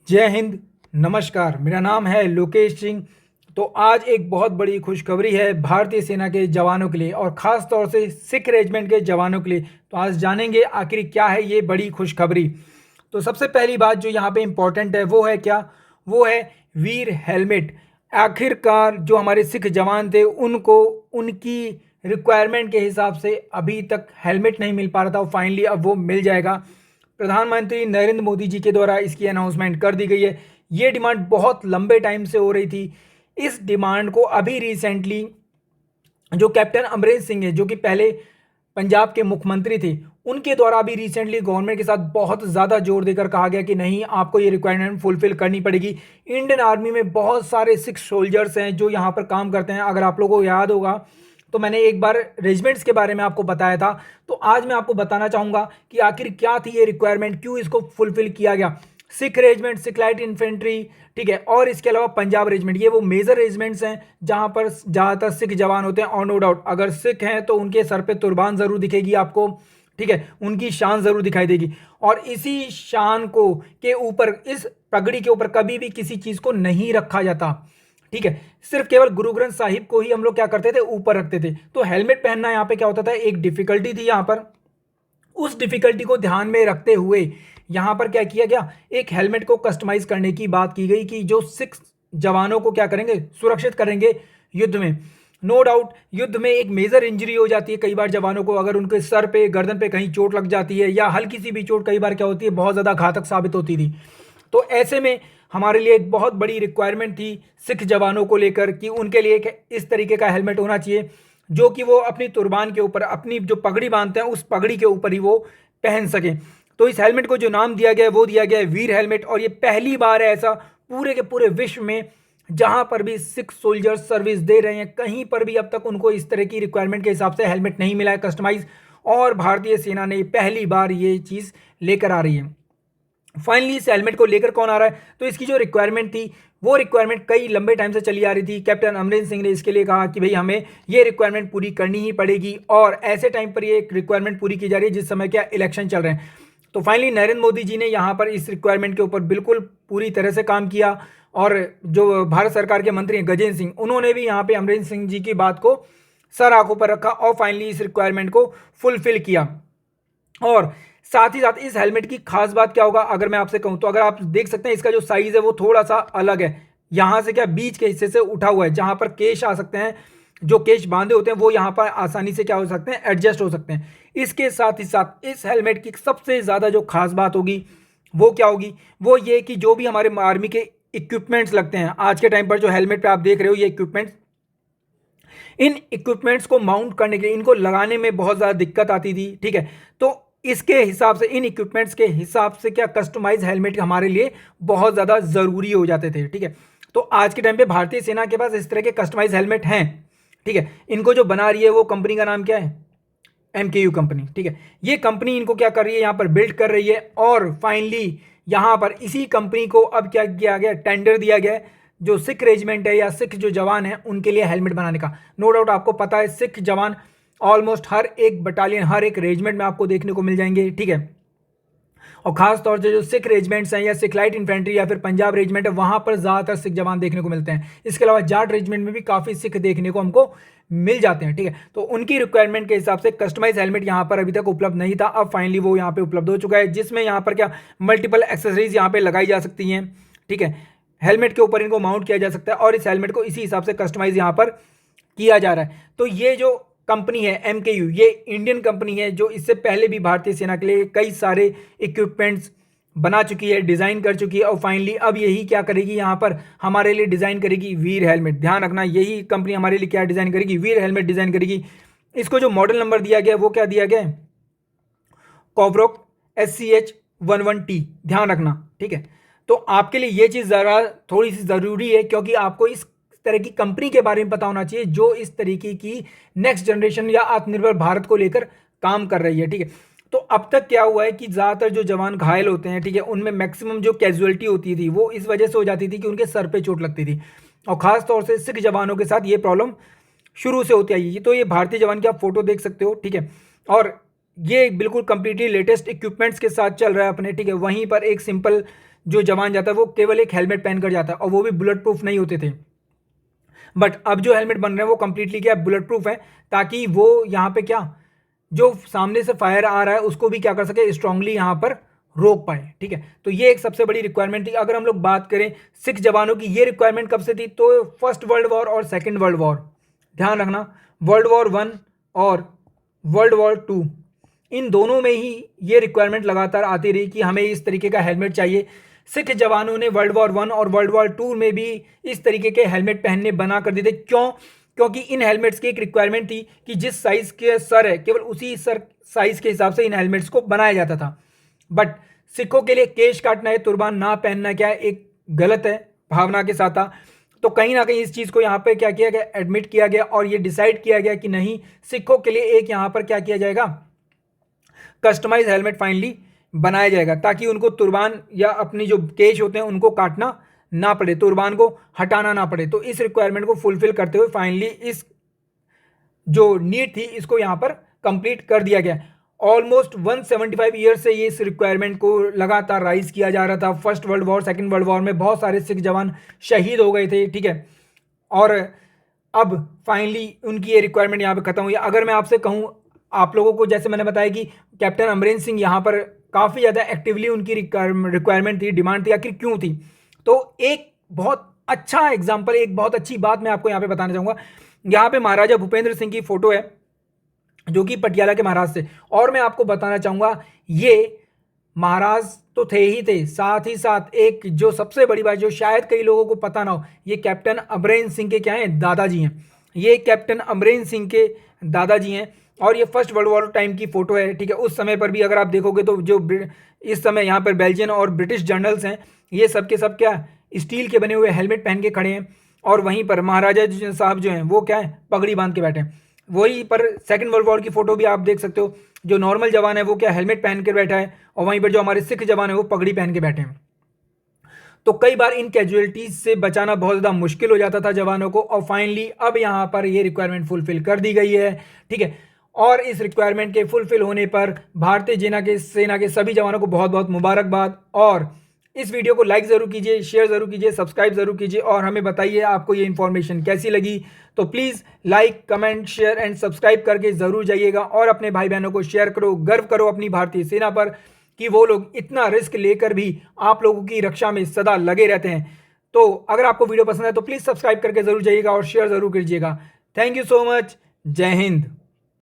जय हिंद। नमस्कार, मेरा नाम है लोकेश सिंह। तो आज एक बहुत बड़ी खुशखबरी है भारतीय सेना के जवानों के लिए और ख़ास तौर से सिख रेजिमेंट के जवानों के लिए। तो आज जानेंगे आखिर क्या है ये बड़ी खुशखबरी। तो सबसे पहली बात जो यहाँ पे इम्पोर्टेंट है वो है क्या, वो है वीर हेलमेट। आखिरकार जो हमारे सिख जवान थे उनको उनकी रिक्वायरमेंट के हिसाब से अभी तक हेलमेट नहीं मिल पा रहा था, और फाइनली अब वो मिल जाएगा। प्रधानमंत्री नरेंद्र मोदी जी के द्वारा इसकी अनाउंसमेंट कर दी गई है। ये डिमांड बहुत लंबे टाइम से हो रही थी। इस डिमांड को अभी रिसेंटली जो कैप्टन अमरिंदर सिंह है, जो कि पहले पंजाब के मुख्यमंत्री थे, उनके द्वारा अभी रिसेंटली गवर्नमेंट के साथ बहुत ज़्यादा जोर देकर कहा गया कि नहीं, आपको ये रिक्वायरमेंट फुलफिल करनी पड़ेगी। इंडियन आर्मी में बहुत सारे सिख सोल्जर्स हैं जो यहाँ पर काम करते हैं। अगर आप लोगों को याद होगा तो मैंने एक बार रेजिमेंट्स के बारे में आपको बताया था। तो आज मैं आपको बताना चाहूँगा कि आखिर क्या थी ये रिक्वायरमेंट, क्यों इसको फुलफिल किया गया। Sikh regiment, Sikh light infantry, ठीक है, और इसके अलावा पंजाब रेजिमेंट, ये वो मेजर रेजिमेंट्स हैं जहाँ पर ज़्यादातर सिख जवान होते हैं। और नो डाउट अगर सिख हैं तो उनके सर पे तुरबान ज़रूर दिखेगी आपको, ठीक है, उनकी शान ज़रूर दिखाई देगी। और इसी शान को के ऊपर, इस पगड़ी के ऊपर कभी भी किसी चीज़ को नहीं रखा जाता, ठीक है। सिर्फ केवल गुरु ग्रंथ साहिब को ही हम लोग क्या करते थे, ऊपर रखते थे। तो हेलमेट पहनना यहाँ पे क्या होता था, एक डिफिकल्टी थी यहाँ पर। उस डिफिकल्टी को ध्यान में रखते हुए यहाँ पर क्या किया गया, एक हेलमेट को कस्टमाइज करने की बात की गई कि जो सिख जवानों को क्या करेंगे, सुरक्षित करेंगे युद्ध में। नो डाउट युद्ध में एक मेजर इंजरी हो जाती है कई बार जवानों को, अगर उनके सर पे, गर्दन पे कहीं चोट लग जाती है, या हल्की सी भी चोट कई बार क्या होती है, बहुत ज़्यादा घातक साबित होती थी। तो ऐसे में हमारे लिए एक बहुत बड़ी रिक्वायरमेंट थी सिख जवानों को लेकर कि उनके लिए एक इस तरीके का हेलमेट होना चाहिए जो कि वो अपनी तुरबान के ऊपर, अपनी जो पगड़ी बांधते हैं उस पगड़ी के ऊपर ही वो पहन सकें। तो इस हेलमेट को जो नाम दिया गया है वो दिया गया है वीर हेलमेट। और ये पहली बार है ऐसा पूरे के पूरे विश्व में जहां पर भी सिख सोल्जर्स सर्विस दे रहे हैं, कहीं पर भी अब तक उनको इस तरह की रिक्वायरमेंट के हिसाब से हेलमेट नहीं मिला है कस्टमाइज। और भारतीय सेना ने पहली बार ये चीज़ लेकर आ रही है। फाइनली इस हेलमेट को लेकर कौन आ रहा है, तो इसकी जो रिक्वायरमेंट थी वो रिक्वायरमेंट कई लंबे टाइम से चली आ रही थी। कैप्टन अमरिंदर सिंह ने इसके लिए कहा कि भाई हमें ये रिक्वायरमेंट पूरी करनी ही पड़ेगी, और ऐसे टाइम पर ये रिक्वायरमेंट पूरी की जा रही है जिस समय क्या इलेक्शन चल रहे हैं। तो फाइनली नरेंद्र मोदी जी ने यहाँ पर इस रिक्वायरमेंट के ऊपर बिल्कुल पूरी तरह से काम किया। और जो भारत सरकार के मंत्री हैं गजेंद्र सिंह, उन्होंने भी यहाँ पे अमरिंदर सिंह जी की बात को सर आंखों पर रखा और फाइनली इस रिक्वायरमेंट को फुलफिल किया। और साथ ही साथ इस हेलमेट की खास बात क्या होगा, अगर मैं आपसे कहूं तो अगर आप देख सकते हैं इसका जो साइज है वो थोड़ा सा अलग है। यहाँ से क्या बीच के हिस्से से उठा हुआ है, जहाँ पर केश आ सकते हैं, जो केश बांधे होते हैं वो यहाँ पर आसानी से क्या हो सकते हैं, एडजस्ट हो सकते हैं। इसके साथ ही साथ इस हेलमेट की सबसे ज़्यादा जो खास बात होगी वो क्या होगी, वो ये कि जो भी हमारे आर्मी के इक्विपमेंट्स लगते हैं आज के टाइम पर, जो हेलमेट पे आप देख रहे हो ये इक्विपमेंट्स, इन इक्विपमेंट्स को माउंट करने के लिए, इनको लगाने में बहुत ज़्यादा दिक्कत आती थी, ठीक है। तो इसके हिसाब से, इन इक्विपमेंट्स के हिसाब से क्या कस्टमाइज हेलमेट हमारे लिए बहुत ज़्यादा ज़रूरी हो जाते थे, ठीक है। तो आज के टाइम पे भारतीय सेना के पास इस तरह के कस्टमाइज हेलमेट हैं, ठीक है। इनको जो बना रही है वो कंपनी का नाम क्या है, MKU कंपनी, ठीक है। ये कंपनी इनको क्या कर रही है, यहाँ पर बिल्ड कर रही है। और फाइनली यहाँ पर इसी कंपनी को अब क्या किया गया, टेंडर दिया गया है जो सिख रेजिमेंट है या सिख जो जवान है उनके लिए हेलमेट बनाने का। नो डाउट आपको पता है सिख जवान ऑलमोस्ट हर एक बटालियन, हर एक रेजिमेंट में आपको देखने को मिल जाएंगे, ठीक है। और खास तौर से जो सिख रेजिमेंट्स हैं या सिख लाइट इन्फेंट्री या फिर पंजाब रेजिमेंट है, वहाँ पर ज़्यादातर सिख जवान देखने को मिलते हैं। इसके अलावा जाट रेजिमेंट में भी काफ़ी सिख देखने को हमको मिल जाते हैं, ठीक है। तो उनकी रिक्वायरमेंट के हिसाब से कस्टमाइज हेलमेट यहाँ पर अभी तक उपलब्ध नहीं था, अब फाइनली वो यहाँ पे उपलब्ध हो चुका है, जिसमें यहाँ पर क्या मल्टीपल एक्सेसरीज यहाँ पे लगाई जा सकती हैं, ठीक है। हेलमेट के ऊपर इनको माउंट किया जा सकता है और इस हेलमेट को इसी हिसाब से कस्टमाइज यहाँ पर किया जा रहा है। तो ये जो कंपनी है MKU, ये इंडियन कंपनी है जो इससे पहले भी भारतीय सेना के लिए कई सारे इक्विपमेंट्स बना चुकी है, डिज़ाइन कर चुकी है। और फाइनली अब यही क्या करेगी, यहाँ पर हमारे लिए डिज़ाइन करेगी वीर हेलमेट। ध्यान रखना, यही कंपनी हमारे लिए क्या डिज़ाइन करेगी, वीर हेलमेट डिज़ाइन करेगी। इसको जो मॉडल नंबर दिया गया वो क्या दिया गया है, कॉवरोक SCH11T, ध्यान रखना, ठीक है। तो आपके लिए ये चीज़ ज़रा थोड़ी सी ज़रूरी है क्योंकि आपको इस तरह की कंपनी के बारे में पता होना चाहिए जो इस तरीके की नेक्स्ट जनरेशन या आत्मनिर्भर भारत को लेकर काम कर रही है, ठीक है। तो अब तक क्या हुआ है कि ज़्यादातर जो जवान घायल होते हैं, ठीक है, उनमें मैक्सिमम जो कैजुअलिटी होती थी वो इस वजह से हो जाती थी कि उनके सर पे चोट लगती थी। और ख़ास तौर से सिख जवानों के साथ ये प्रॉब्लम शुरू से होती आई है। तो ये भारतीय जवान की आप फोटो देख सकते हो, ठीक है। और ये बिल्कुल कंप्लीटली लेटेस्ट इक्विपमेंट्स के साथ चल रहा है अपने, ठीक है। वहीं पर एक सिंपल जो जवान जाता है वो केवल एक हेलमेट पहन कर जाता है, और वो भी बुलेट प्रूफ नहीं होते थे। बट अब जो हेलमेट बन रहे हैं वो कंप्लीटली क्या बुलेट प्रूफ है, ताकि वो यहाँ पे क्या जो सामने से फायर आ रहा है उसको भी क्या कर सके, स्ट्रांगली यहाँ पर रोक पाए। ठीक है, तो ये एक सबसे बड़ी रिक्वायरमेंट थी। अगर हम लोग बात करें सिख जवानों की, ये रिक्वायरमेंट कब से थी, तो फर्स्ट वर्ल्ड वॉर और सेकेंड वर्ल्ड वॉर, ध्यान रखना, वर्ल्ड वॉर 1 और वर्ल्ड वॉर 2, इन दोनों में ही ये रिक्वायरमेंट लगातार आती रही कि हमें इस तरीके का हेलमेट चाहिए। सिख जवानों ने वर्ल्ड वॉर 1 और वर्ल्ड वॉर 2 में भी इस तरीके के हेलमेट पहनने बना कर दिए थे। क्यों? क्योंकि इन हेलमेट्स की एक रिक्वायरमेंट थी कि जिस साइज के सर है केवल उसी सर साइज के हिसाब से इन हेलमेट्स को बनाया जाता था। बट सिखों के लिए केश काटना है, तुर्बान ना पहनना क्या है, एक गलत है भावना के साथ था। तो कहीं ना कहीं इस चीज़ को यहाँ पे क्या किया गया, एडमिट किया गया, और ये डिसाइड किया गया कि नहीं, सिखों के लिए एक यहाँ पर क्या किया जाएगा, कस्टमाइज हेलमेट फाइनली बनाया जाएगा, ताकि उनको तुर्बान या अपनी जो केश होते हैं उनको काटना ना पड़े, तुर्बान को हटाना ना पड़े। तो इस रिक्वायरमेंट को फुलफिल करते हुए फाइनली इस जो नीड थी इसको यहाँ पर कंप्लीट कर दिया गया। ऑलमोस्ट 175 ईयर से ये इस रिक्वायरमेंट को लगातार राइज किया जा रहा था। First world war, second world war में बहुत सारे सिख जवान शहीद हो गए थे। ठीक है, और अब फाइनली उनकी ये रिक्वायरमेंट यहाँ पे खत्म हुई। अगर मैं आपसे कहूँ, आप लोगों को जैसे मैंने बताया कि कैप्टन अमरेंद्र सिंह यहाँ पर काफ़ी ज़्यादा एक्टिवली उनकी रिक्वायरमेंट थी, डिमांड थी, आखिर क्यों थी, तो एक बहुत अच्छा एग्जाम्पल, एक बहुत अच्छी बात मैं आपको यहाँ पे बताना चाहूँगा। यहाँ पे महाराजा भूपेंद्र सिंह की फोटो है जो कि पटियाला के महाराज थे, और मैं आपको बताना चाहूँगा ये महाराज तो थे ही थे, साथ ही साथ एक जो सबसे बड़ी बात जो शायद कई लोगों को पता ना हो, ये कैप्टन अमरेंद्र सिंह के क्या हैं, दादाजी हैं। ये कैप्टन अमरेंद्र सिंह के दादाजी हैं, और ये फर्स्ट वर्ल्ड वॉर टाइम की फोटो है। ठीक है, उस समय पर भी अगर आप देखोगे तो जो इस समय यहाँ पर बेल्जियन और ब्रिटिश जनरल्स हैं, ये सब के सब क्या स्टील के बने हुए हेलमेट पहन के खड़े हैं, और वहीं पर महाराजा साहब जो हैं वो क्या है, पगड़ी बांध के बैठे हैं। वहीं पर सेकंड वर्ल्ड वॉर की फोटो भी आप देख सकते हो, जो नॉर्मल जवान है वो क्या हेलमेट पहन के बैठा है, और वहीं पर जो हमारे सिख जवान है वो पगड़ी पहन के बैठे हैं। तो कई बार इन कैजुअलिटीज से बचाना बहुत ज़्यादा मुश्किल हो जाता था जवानों को, और फाइनली अब यहाँ पर ये रिक्वायरमेंट फुलफिल कर दी गई है। ठीक है, और इस रिक्वायरमेंट के फुलफिल होने पर भारतीय सेना के सभी जवानों को बहुत बहुत मुबारकबाद। और इस वीडियो को लाइक ज़रूर कीजिए, शेयर ज़रूर कीजिए, सब्सक्राइब ज़रूर कीजिए, और हमें बताइए आपको ये इन्फॉर्मेशन कैसी लगी। तो please like, comment, share and subscribe करके ज़रूर जाइएगा, और अपने भाई बहनों को शेयर करो, गर्व करो अपनी भारतीय सेना पर कि वो लोग इतना रिस्क लेकर भी आप लोगों की रक्षा में सदा लगे रहते हैं। तो अगर आपको वीडियो पसंद है तो प्लीज़ सब्सक्राइब करके ज़रूर जाइएगा और शेयर ज़रूर कीजिएगा। Thank you so much. जय हिंद।